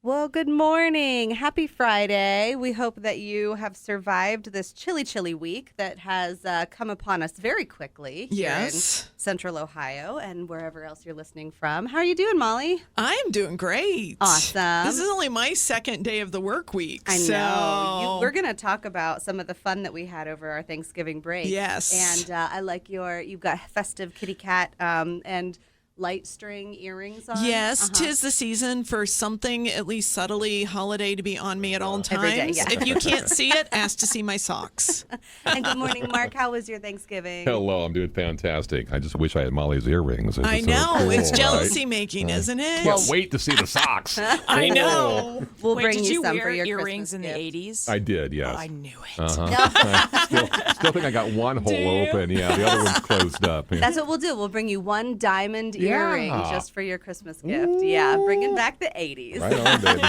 Well, good morning. Happy Friday. We hope that you have survived this chilly week that has come upon us very quickly here in Central Ohio and wherever else you're listening from. How are you doing, Molly? I am doing great. Awesome. This is only my second day of the work week. I know. We're going to talk about some of the fun that we had over our Thanksgiving break. Yes. And I like you've got festive kitty cat and light string earrings on. Yes, 'tis the season for something at least subtly holiday to be on me at all times. Every day, yeah. If you can't see it, ask to see my socks. And good morning, Mark. How was your Thanksgiving? Hello, I'm doing fantastic. I just wish I had Molly's earrings. I know. It's jealousy making, isn't it? Can't wait to see the socks. I know. We'll bring you some did for you your wear earrings in Christmas the gift. 80s? I did, yes. Oh, I knew it. I still think I got one hole open. Yeah, the other one's closed up. Yeah. That's what we'll do. We'll bring you one diamond Yeah. earring just for your Christmas gift. Yeah, bringing back the 80s. Right on, baby.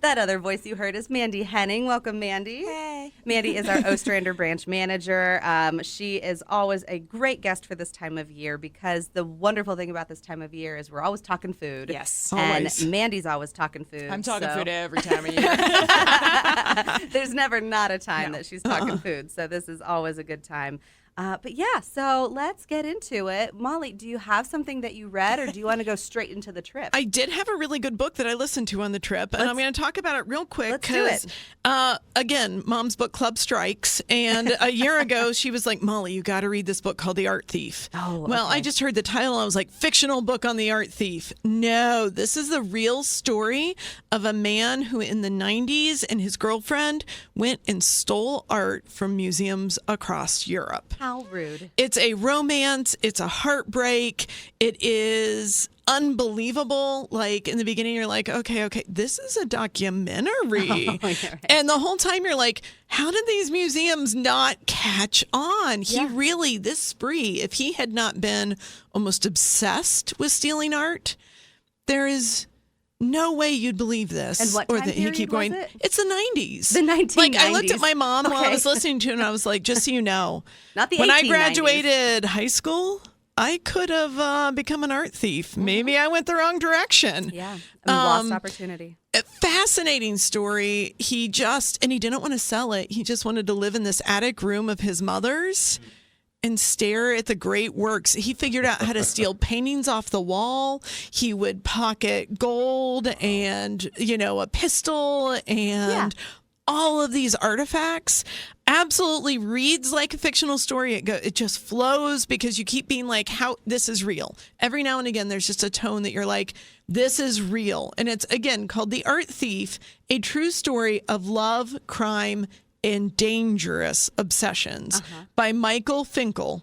That other voice you heard is Mandy Henning. Welcome, Mandy. Hey. Mandy is our Ostrander Branch manager. She is always a great guest for this time of year because the wonderful thing about this time of year is we're always talking food. Yes. Always. And Mandy's always talking food. I'm talking so food every time of year. There's never not a time that she's talking food. So this is always a good time. But yeah, so let's get into it. Molly, do you have something that you read or do you want to go straight into the trip? I did have a really good book that I listened to on the trip, and I'm going to talk about it real quick. Let's do it. Again, Mom's book club strikes, and a year ago she was like, Molly, you got to read this book called The Art Thief. Oh, Well, okay. I just heard the title. I was like, fictional book on the art thief. No, this is the real story of a man who in the 90s and his girlfriend went and stole art from museums across Europe. How rude. It's a romance. It's a heartbreak. It is unbelievable. Like in the beginning, you're like, okay, this is a documentary. And the whole time you're like, how did these museums not catch on? This spree, if he had not been almost obsessed with stealing art, there is no way you'd believe this. And what time period was it? It's the 90s. The 1990s. Like I looked at my mom while I Okay. was listening to it and I was like, just so you know, Not the when I 1890s. graduated high school, I could have become an art thief. Maybe I went the wrong direction. Yeah, and lost opportunity. A fascinating story. He didn't want to sell it. He just wanted to live in this attic room of his mother's and stare at the great works. He figured out how to steal paintings off the wall. He would pocket gold and, a pistol and all of these artifacts. Absolutely reads like a fictional story. It just flows because you keep being like, how this is real. Every now and again, there's just a tone that you're like, this is real. And it's, again, called The Art Thief, a true story of love, crime, and dangerous obsessions by Michael Finkle.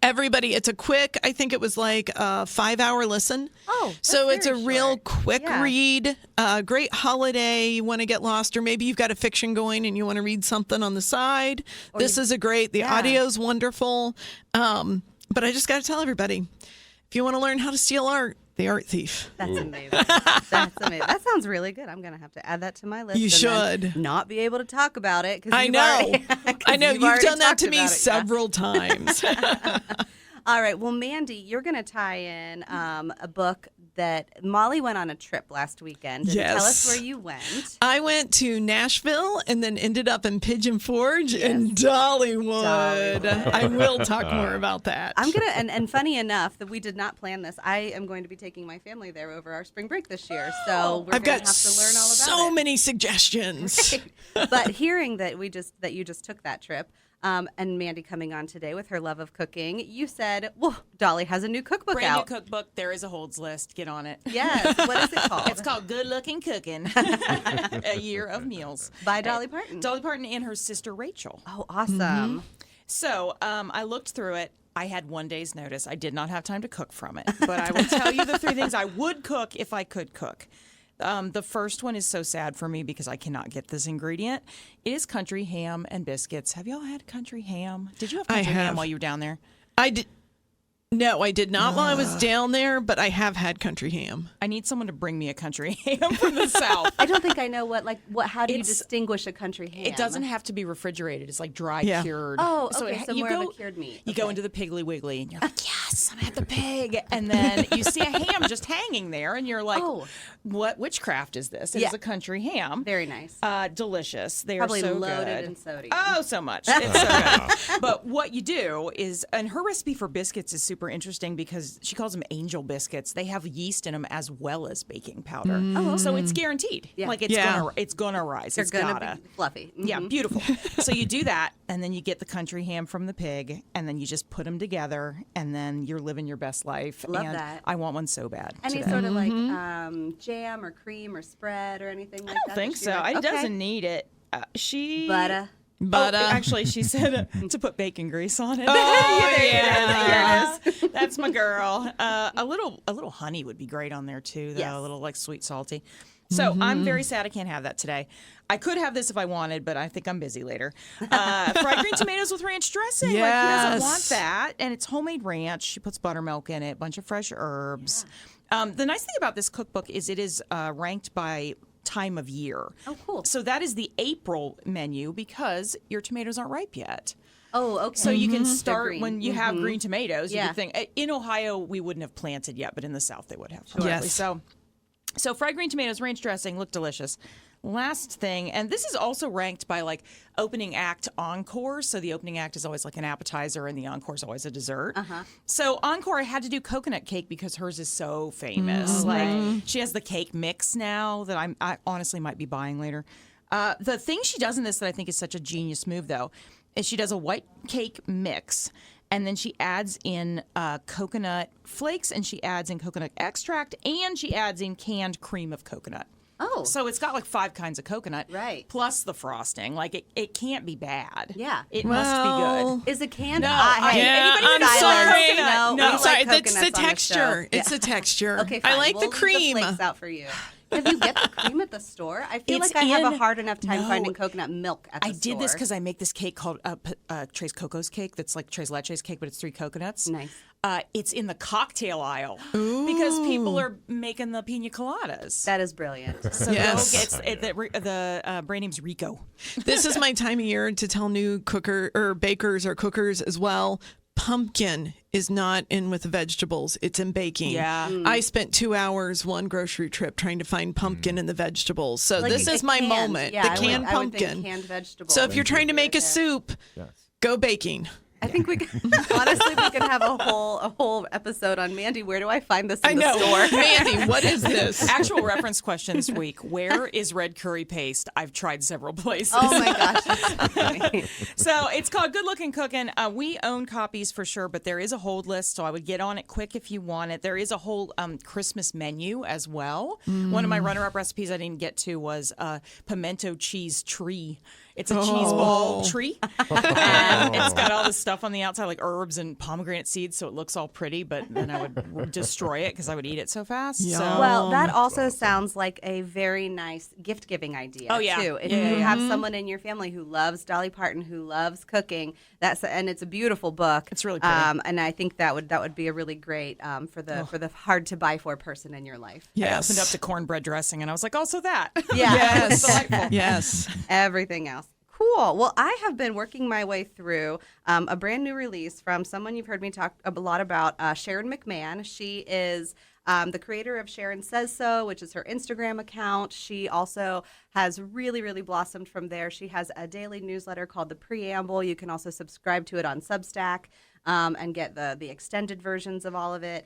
Everybody, it's a quick, I think it was like a 5-hour listen. Oh, so that's it's a very real short. quick Yeah. read, great holiday. You want to get lost, or maybe you've got a fiction going and you want to read something on the side. This is the audio's wonderful. But I just got to tell everybody, if you want to learn how to steal art, The Art Thief. That's amazing. That's amazing. That sounds really good. I'm going to have to add that to my list. You and then should. not be able to talk about it. I know. I know. You've already done that talked to me about it, yeah. several times. All right. Well, Mandy, you're going to tie in a book that Molly went on a trip last weekend. And Yes. Tell us where you went. I went to Nashville and then ended up in Pigeon Forge and Dollywood. I will talk more about that. I'm going to, and funny enough that we did not plan this, I am going to be taking my family there over our spring break this year. So we're I've going got to have to learn all about so it. many suggestions. But hearing that you just took that trip, and Mandy coming on today with her love of cooking, you said, well, Dolly has a new cookbook Brand out. new cookbook. There is a holds list. Get on it. Yes. What is it called? It's called Lookin Cookin. A Year of Meals. By Dolly Parton. Dolly Parton and her sister Rachel. Oh, awesome. So I looked through it. I had 1 day's notice. I did not have time to cook from it. But I will tell you the 3 things I would cook if I could cook. The first one is so sad for me because I cannot get this ingredient. It is country ham and biscuits. Have y'all had country ham? Did you have country ham while you were down there? I did. No, I did not while I was down there, but I have had country ham. I need someone to bring me a country ham from the South. I don't think I know how do you distinguish a country ham? It doesn't have to be refrigerated. It's like dry cured. Oh, okay, so you more go, of a cured meat. You go into the Piggly Wiggly and you're like, yes, I'm at the pig. And then you see a ham just hanging there, and you're like, what witchcraft is this? It's a country ham. Very nice. Delicious. They Probably are so loaded good. in sodium. Oh, so much. It's so good. But what you do is, and her recipe for biscuits is super interesting because she calls them angel biscuits. They have yeast in them as well as baking powder. So it's guaranteed. Yeah. Like it's gonna rise. They're It's going gotta. to be fluffy. Yeah, beautiful. So you do that, and then you get the country ham from the pig, and then you just put them together, and then you're living your best life. Love and that. I want one so bad. Any today. sort of like jam or cream or spread or anything like that? I don't think so. It doesn't need it. Butter. Actually, she said to put bacon grease on it. Oh, yeah. There it is. That's my girl. A little honey would be great on there too, though. Yes. A little like sweet salty. So I'm very sad I can't have that today. I could have this if I wanted, but I think I'm busy later. Fried green tomatoes with ranch dressing. Yes. Like, who doesn't want that? And it's homemade ranch. She puts buttermilk in it, a bunch of fresh herbs. The nice thing about this cookbook is it is ranked by time of year. Oh, cool. So that is the April menu because your tomatoes aren't ripe yet. Oh, okay. So you can They're start green. when you have green tomatoes. You Yeah. could think in Ohio we wouldn't have planted yet, but in the South they would have. Yes. So fried green tomatoes, ranch dressing, look delicious. Last thing, and this is also ranked by like opening act encore. So the opening act is always like an appetizer, and the encore is always a dessert. So encore, I had to do coconut cake because hers is so famous. She has the cake mix now that I honestly might be buying later. The thing she does in this that I think is such a genius move, though, is she does a white cake mix. And then she adds in coconut flakes, and she adds in coconut extract, and she adds in canned cream of coconut. Oh. So it's got like 5 kinds of coconut. Right. Plus the frosting. Like it can't be bad. Yeah. It must be good. Is it canned? No, anybody I'm who's sorry. No, I'm we sorry. like That's the coconuts on this texture. show. It's the texture. Okay, fine. I like We'll the cream. leave the flakes out for you. Have you get the cream at the store? I feel like I have a hard enough time finding coconut milk at the store. I did this because I make this cake called Tres Cocos cake. That's like Tres Leches cake, but it's 3 coconuts. Nice. It's in the cocktail aisle because people are making the pina coladas. That is brilliant. So Yes. the brand name's Rico. This is my time of year to tell new bakers or cookers as well. Pumpkin is not in with the vegetables. It's in baking. Yeah. I spent 2 hours one grocery trip trying to find pumpkin in the vegetables. So Like this a is my canned, moment. yeah, the canned I would think pumpkin. canned vegetable. So if you're trying to make a soup, go baking. I think we can, honestly, we can have a whole episode on Mandy. Where do I find this in the store? Mandy, what is this? Actual reference question this week. Where is red curry paste? I've tried several places. Oh my gosh. That's so funny. So it's called Good Lookin Cookin. We own copies for sure, but there is a hold list, so I would get on it quick if you want it. There is a whole Christmas menu as well. One of my runner-up recipes I didn't get to was pimento cheese tree. It's a cheese ball tree, and it's got all this stuff on the outside, like herbs and pomegranate seeds, so it looks all pretty, but then I would destroy it because I would eat it so fast. So. Well, that also sounds like a very nice gift-giving idea, too. If you have someone in your family who loves Dolly Parton, who loves cooking, and it's a beautiful book. It's really pretty. And I think that would be a really great for the hard-to-buy-for person in your life. I opened up to cornbread dressing, and I was like, also that. Yeah. Yes. Delightful. Yes. Everything else. Cool. Well, I have been working my way through a brand new release from someone you've heard me talk a lot about, Sharon McMahon. She is the creator of Sharon Says So, which is her Instagram account. She also has really, really blossomed from there. She has a daily newsletter called The Preamble. You can also subscribe to it on Substack and get the extended versions of all of it.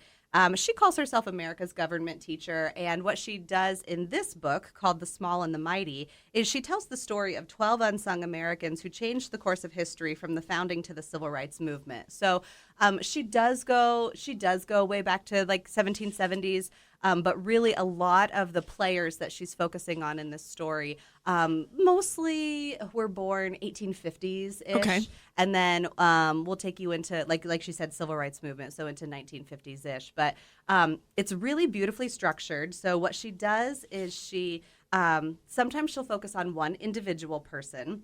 She calls herself America's government teacher, and what she does in this book called The Small and the Mighty is she tells the story of 12 unsung Americans who changed the course of history from the founding to the civil rights movement. So she does go way back to like 1770s, but really a lot of the players that she's focusing on in this story mostly were born 1850s-ish. Okay. And then we'll take you into, like she said, civil rights movement, so into 1950s-ish. But it's really beautifully structured. So what she does is she sometimes she'll focus on one individual person.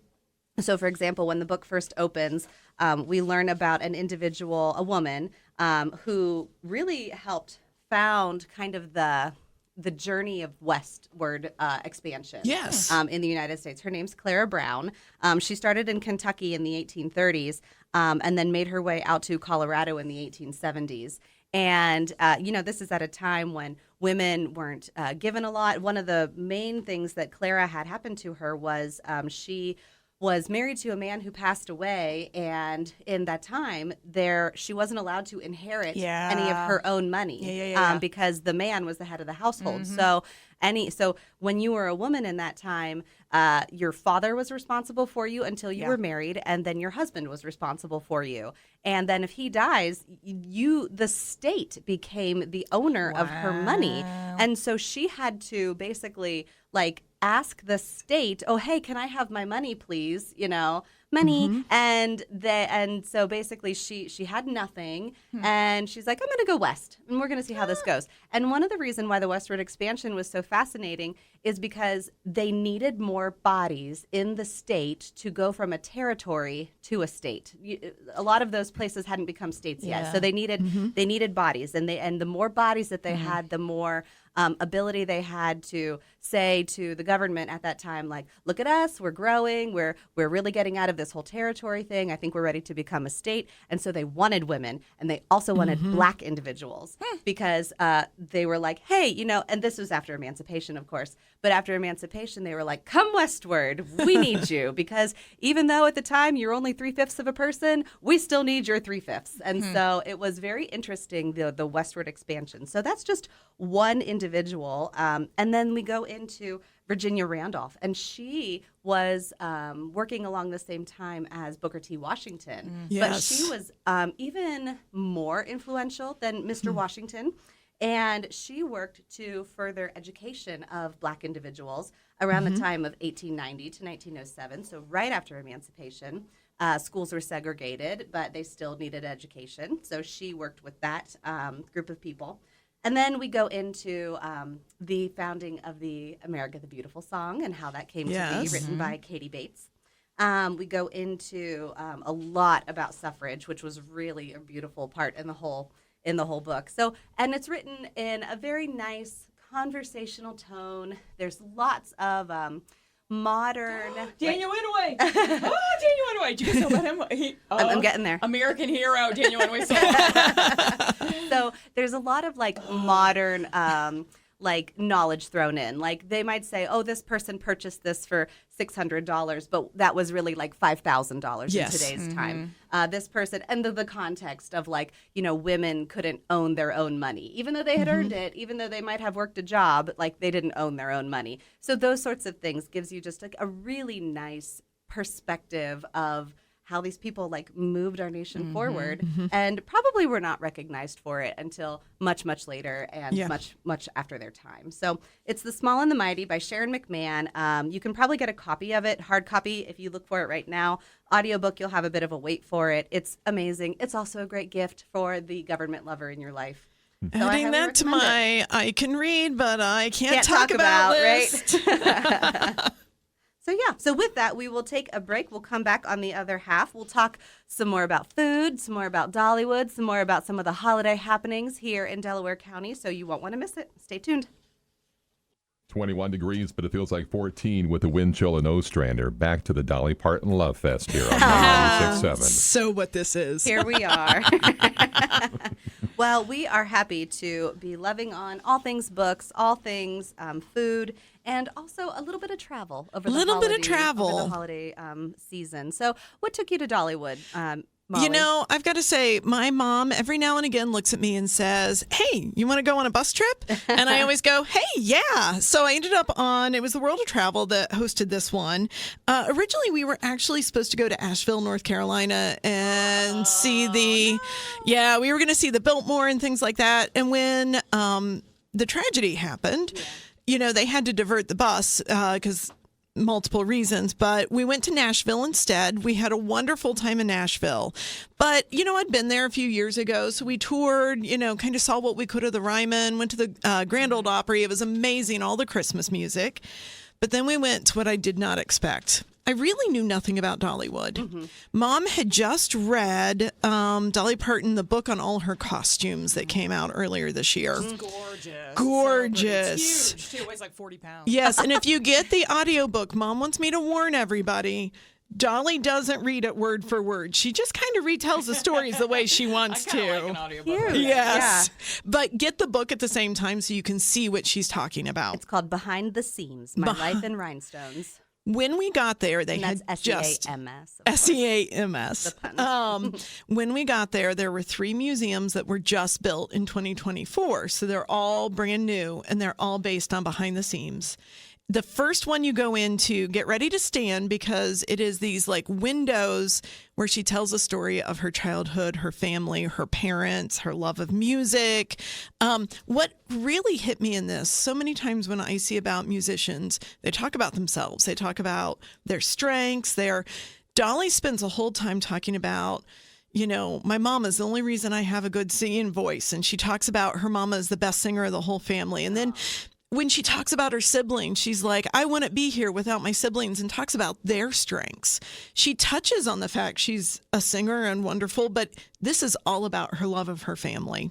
So, for example, when the book first opens, we learn about an individual, a woman, who really helped found kind of the journey of westward expansion in the United States. Her name's Clara Brown. She started in Kentucky in the 1830s, and then made her way out to Colorado in the 1870s. And, this is at a time when women weren't given a lot. One of the main things that Clara had happened to her was she was married to a man who passed away, and in that time, she wasn't allowed to inherit any of her own money because the man was the head of the household. Mm-hmm. So when you were a woman in that time, your father was responsible for you until you were married, and then your husband was responsible for you. And then if he dies, the state became the owner of her money. And so she had to basically ask the state, oh, hey, can I have my money, please? Money. Mm-hmm. And so basically she had nothing, and she's like, I'm going to go west, and we're going to see how this goes. And one of the reasons why the westward expansion was so fascinating is because they needed more bodies in the state to go from a territory to a state. A lot of those places hadn't become states yet, so they needed bodies, and the more bodies that they had, the more ability they had to say to the government at that time, look at us, we're growing, we're really getting out of this whole territory thing. I think we're ready to become a state. And so they wanted women, and they also wanted black individuals because they were like, hey, and this was after emancipation, of course, but after emancipation, they were like, come westward, we need you, because even though at the time you're only 3/5 of a person, we still need your 3/5. And so it was very interesting, the westward expansion. So that's just one individual. And then we go into Virginia Randolph, and she was working along the same time as Booker T. Washington. Yes. But she was even more influential than Mr. Washington. And she worked to further education of black individuals around the time of 1890 to 1907. So right after emancipation, schools were segregated, but they still needed education. So she worked with that group of people. And then we go into the founding of the America the Beautiful song and how that came to be, written by Katie Bates. We go into a lot about suffrage, which was really a beautiful part in the whole book. So, and it's written in a very nice conversational tone. There's lots of modern. Daniel Inouye. Daniel Inouye. Did you guys know about him? I'm getting there. American hero, Daniel Inouye song. So there's a lot of modern knowledge thrown in. They might say, oh, this person purchased this for $600, but that was really $5,000 in today's time. This person, and the context of women couldn't own their own money, even though they had earned it, even though they might have worked a job, they didn't own their own money. So those sorts of things gives you just a really nice perspective of how these people moved our nation forward, and probably were not recognized for it until much, much later and much, much after their time. So it's The Small and the Mighty by Sharon McMahon. You can probably get a copy of it, hard copy, if you look for it right now. Audiobook, you'll have a bit of a wait for it. It's amazing. It's also a great gift for the government lover in your life. So adding that to my I can read, but I can't talk about list. Right? So with that, we will take a break. We'll come back on the other half. We'll talk some more about food, some more about Dollywood, some more about some of the holiday happenings here in Delaware County, so you won't want to miss it. Stay tuned. 21 degrees, but it feels like 14 with the wind chill in Ostrander. Back to the Dolly Parton Love Fest here on 96.7. So what this is. Here we are. Well, we are happy to be loving on all things books, all things food, and also a little bit of travel over the holiday season. So what took you to Dollywood, Molly? I've got to say, my mom every now and again looks at me and says, hey, you want to go on a bus trip? And I always go, hey, yeah. So I ended up it was the World of Travel that hosted this one. Originally, we were actually supposed to go to Asheville, North Carolina and see we were going to see the Biltmore and things like that. And when the tragedy happened, they had to divert the bus because multiple reasons, but we went to Nashville instead. We had a wonderful time in Nashville. But, I'd been there a few years ago, so we toured, kind of saw what we could of the Ryman, went to the Grand Ole Opry. It was amazing, all the Christmas music. But then we went to what I did not expect. I really knew nothing about Dollywood. Mm-hmm. Mom had just read Dolly Parton, the book on all her costumes that came out earlier this year. It's gorgeous. It's huge. It weighs 40 pounds. Yes, and if you get the audiobook, Mom wants me to warn everybody, Dolly doesn't read it word for word. She just kind of retells the stories the way she wants to. Like an audiobook. Cute. Yes. Yeah. But get the book at the same time so you can see what she's talking about. It's called Behind the Seams, My Life in Rhinestones. When we got there, they And had that's just S-E-A-M-S. S-E-A-M-S. The pun. When we got there were 3 museums that were just built in 2024. So they're all brand new, and they're all based on Behind the Seams. The first one you go into, get ready to stand, because it is these like windows where she tells a story of her childhood, her family, her parents, her love of music. What really hit me in this, so many times when I see about musicians, they talk about themselves. They talk about their strengths. Dolly spends a whole time talking about, my mama is the only reason I have a good singing voice. And she talks about her mama is the best singer of the whole family. And then when she talks about her siblings, she's like, I wouldn't be here without my siblings, and talks about their strengths. She touches on the fact she's a singer and wonderful, but this is all about her love of her family.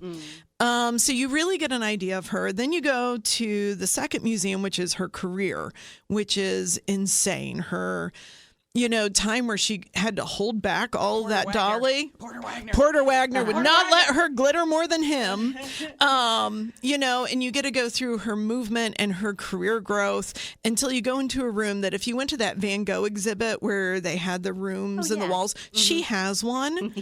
So you really get an idea of her. Then you go to the second museum, which is her career, which is insane. Her time where she had to hold back all of that. Dolly. Porter Wagner would not let her glitter more than him. And you get to go through her movement and her career growth until you go into a room that, if you went to that Van Gogh exhibit where they had the rooms and the walls, she has one.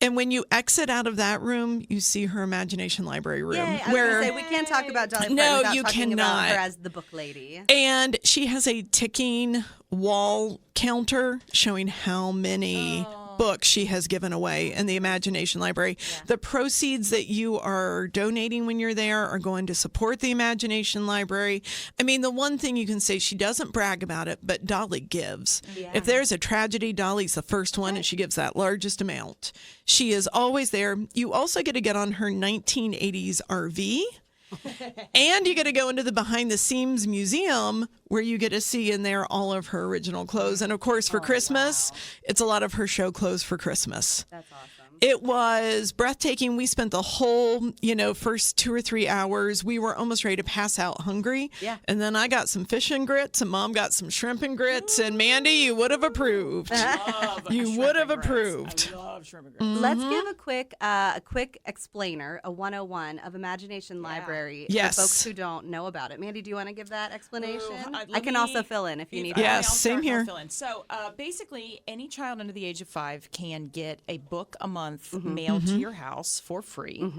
And when you exit out of that room, you see her imagination library room. Yay, I was gonna say, we can't talk about Dolly Parton without you talking cannot. about her as the book lady. And she has a ticking wall counter showing how many books she has given away in the Imagination Library. Yeah. The proceeds that you are donating when you're there are going to support the Imagination Library. I mean, the one thing you can say, she doesn't brag about it, but Dolly gives. Yeah. If there's a tragedy, Dolly's the first one, and she gives that largest amount. She is always there. You also get to get on her 1980s RV. And you get to go into the Behind the Seams Museum, where you get to see in there all of her original clothes. And of course, for Christmas, it's a lot of her show clothes for Christmas. That's awesome. It was breathtaking. We spent the whole, first 2 or 3 hours. We were almost ready to pass out hungry. Yeah. And then I got some fish and grits, and Mom got some shrimp and grits. And Mandy, you would have approved. You would have approved. I love shrimp and grits. Let's give a quick explainer, a 101 of Imagination Library for folks who don't know about it. Mandy, do you want to give that explanation? I can also fill in if you need. Yes, same here. So basically, any child under the age of 5 can get a book a month mailed to your house for free.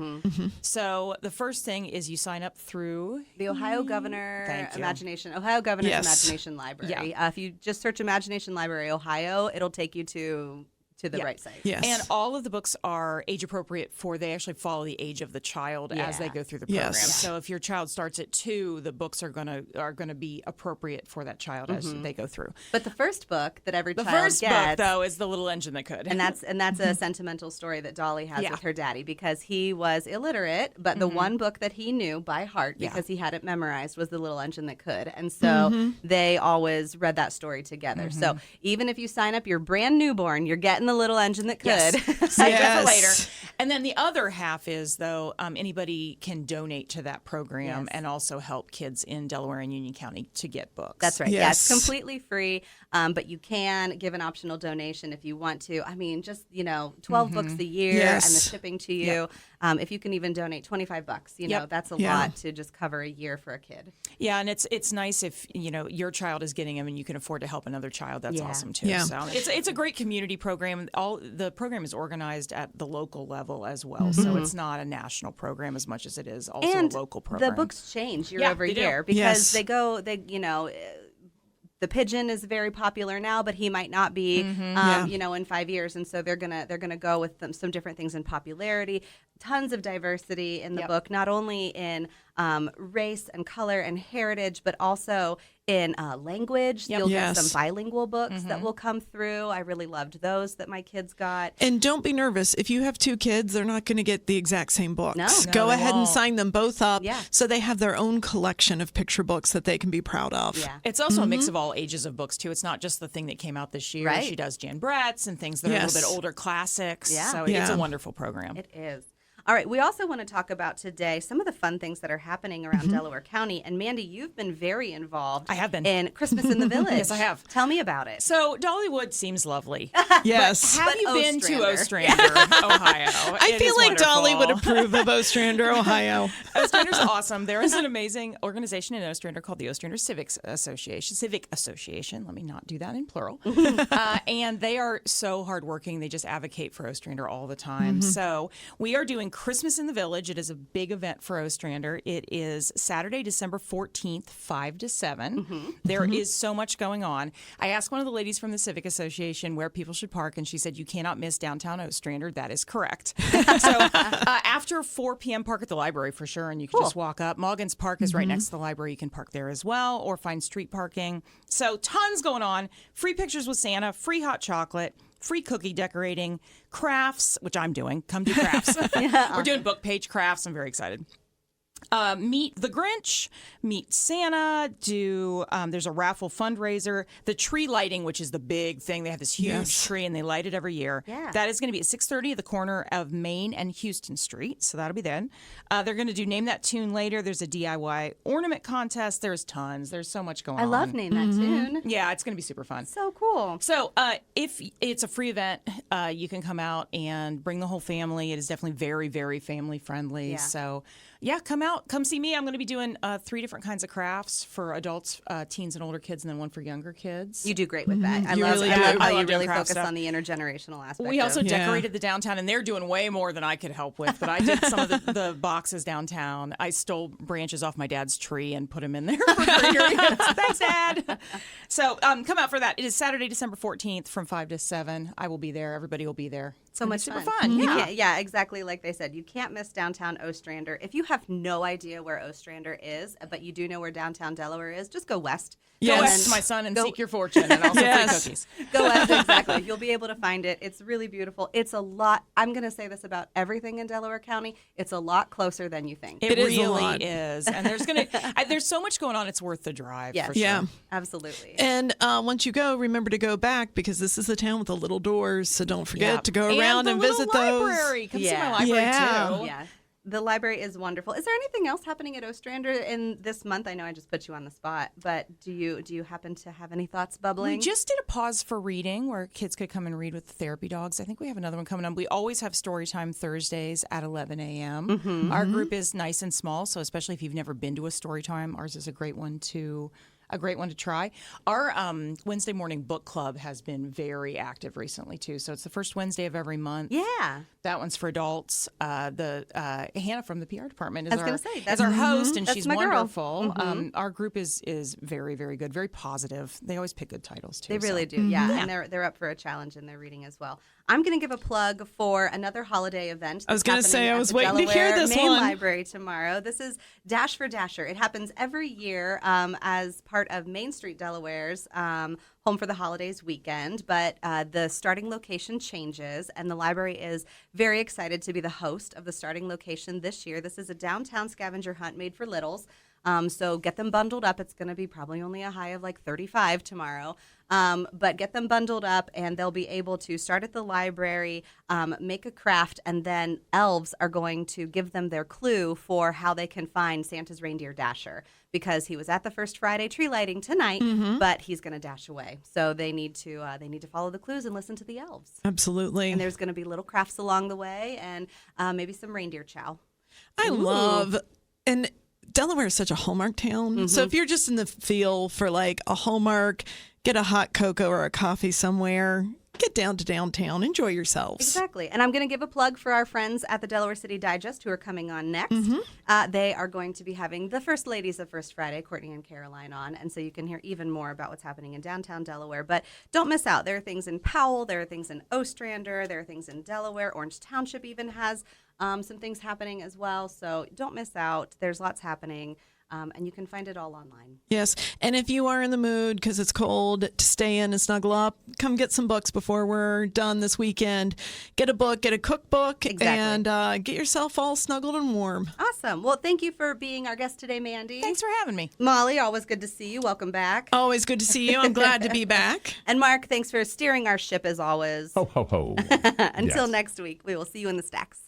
So the first thing is you sign up through the Ohio Governor's Imagination Library. Yeah. If you just search Imagination Library Ohio, it'll take you to the right site. Yes. And all of the books are age appropriate they actually follow the age of the child as they go through the program. Yes. So if your child starts at 2, the books are gonna be appropriate for that child as they go through. But the first book that every child gets, book though, is The Little Engine That Could. And that's a sentimental story that Dolly has with her daddy, because he was illiterate, but the one book that he knew by heart because he had it memorized was The Little Engine That Could. And so they always read that story together. So even if you sign up, you're brand newborn, you're getting The Little Engine That Could. Save it for later. And then the other half is, though, anybody can donate to that program and also help kids in Delaware and Union County to get books. That's right. Yeah, it's completely free, but you can give an optional donation if you want to. I mean, just 12 books a year and the shipping to you. If you can even donate $25, that's a lot to just cover a year for a kid. Yeah, and it's nice if your child is getting them and you can afford to help another child. That's awesome too. Yeah. So it's a great community program. The program is organized at the local level as well, so it's not a national program as much as it is also a local program. The books change year over year because the pigeon is very popular now, but he might not be, in 5 years, and so they're gonna go with some different things in popularity. Tons of diversity in the book, not only in race and color and heritage, but also in language. You'll get some bilingual books that will come through. I really loved those that my kids got. And don't be nervous. If you have 2 kids, they're not going to get the exact same books. No, Go ahead and sign them both up so they have their own collection of picture books that they can be proud of. Yeah. It's also a mix of all ages of books, too. It's not just the thing that came out this year. Right. She does Jan Bratz and things that are a little bit older classics. Yeah. So it's a wonderful program. It is. All right, we also want to talk about today some of the fun things that are happening around Delaware County. And Mandy, you've been very involved. I have been. In Christmas in the Village. Yes, I have. Tell me about it. So Dollywood seems lovely. Yes. Have you been to Ostrander, Ohio? I feel like Dolly would approve of Ostrander, Ohio. Ostrander's awesome. There is an amazing organization in Ostrander called the Ostrander Civic Association. Let me not do that in plural. And they are so hardworking. They just advocate for Ostrander all the time. So we are doing Christmas in the Village. It is a big event for Ostrander. It is Saturday, December 14th, 5 to 7. There is so much going on. I asked one of the ladies from the Civic Association where people should park, and she said, you cannot miss downtown Ostrander. That is correct. So after 4 p.m., park at the library for sure, and you can just walk up. Muggins Park is right next to the library. You can park there as well or find street parking. So tons going on. Free pictures with Santa, free hot chocolate, free cookie decorating, crafts, which I'm doing. Come do crafts. We're doing book page crafts. I'm very excited. Meet the Grinch, meet Santa, there's a raffle fundraiser, the tree lighting, which is the big thing. They have this huge tree and they light it every year. Yeah. That is going to be at 6:30 at the corner of Main and Houston Street. So that'll be then. They're going to do Name That Tune later. There's a DIY ornament contest. There's tons. There's so much going on. I love Name That Tune. Yeah, it's going to be super fun. So cool. So if it's a free event, you can come out and bring the whole family. It is definitely very, very family friendly. Yeah. So yeah, come out. Come see me. I'm going to be doing 3 different kinds of crafts for adults, teens, and older kids, and then one for younger kids. You do great with that. I love how you really focus on the intergenerational aspect. We also decorated the downtown, and they're doing way more than I could help with. But I did some of the boxes downtown. I stole branches off my dad's tree and put them in there for greenery. Thanks, Dad. So come out for that. It is Saturday, December 14th from 5 to 7. I will be there. Everybody will be there. So much super fun. Yeah. Yeah, exactly like they said. You can't miss downtown Ostrander. If you have no idea where Ostrander is, but you do know where downtown Delaware is, just go west. Go west, my son, and seek your fortune, and also free cookies. Go west, exactly. You'll be able to find it. It's really beautiful. It's a lot. I'm going to say this about everything in Delaware County. It's a lot closer than you think. It really is. And there's so much going on. It's worth the drive. Yes. For sure. Yeah, absolutely. And once you go, remember to go back because this is the town with the little doors. So don't forget to go around and visit those. Library. Come see my library too. Yeah. The library is wonderful. Is there anything else happening at Ostrander in this month? I know I just put you on the spot, but do you happen to have any thoughts bubbling? We just did a pause for reading where kids could come and read with the therapy dogs. I think we have another one coming up. We always have story time Thursdays at 11 a.m. Our group is nice and small, so especially if you've never been to a story time, ours is a great one to try. Our Wednesday morning book club has been very active recently, too. So it's the first Wednesday of every month. Yeah. That one's for adults. Hannah from the PR department is that's our host, and she's my wonderful. Our group is very, very good, very positive. They always pick good titles, too. They really do, yeah. And they're up for a challenge in their reading as well. I'm going to give a plug for another holiday event. I was going to say, I was waiting to hear this Main one. Library tomorrow. This is Dash for Dasher. It happens every year as part of Main Street Delaware's Home for the Holidays weekend, but the starting location changes, and the library is very excited to be the host of the starting location this year. This is a downtown scavenger hunt made for littles. So get them bundled up. It's going to be probably only a high of like 35 tomorrow. But get them bundled up, and they'll be able to start at the library, make a craft, and then elves are going to give them their clue for how they can find Santa's reindeer Dasher, because he was at the first Friday tree lighting tonight, but he's going to dash away. So they need to follow the clues and listen to the elves. Absolutely. And there's going to be little crafts along the way, and maybe some reindeer chow. I love and. Delaware is such a Hallmark town. So if you're just in the feel for like a Hallmark, get a hot cocoa or a coffee somewhere, get down to downtown, enjoy yourselves. Exactly. And I'm going to give a plug for our friends at the Delaware City Digest who are coming on next. They are going to be having the First Ladies of First Friday, Courtney and Caroline, on. And so you can hear even more about what's happening in downtown Delaware. But don't miss out. There are things in Powell. There are things in Ostrander. There are things in Delaware. Orange Township even has some things happening as well. So don't miss out. There's lots happening. And you can find it all online. Yes. And if you are in the mood, because it's cold, to stay in and snuggle up, come get some books before we're done this weekend. Get a book, get a cookbook, and get yourself all snuggled and warm. Awesome. Well, thank you for being our guest today, Mandy. Thanks for having me. Molly, always good to see you. Welcome back. Always good to see you. I'm glad to be back. And Mark, thanks for steering our ship as always. Ho, ho, ho. Until next week, we will see you in the stacks.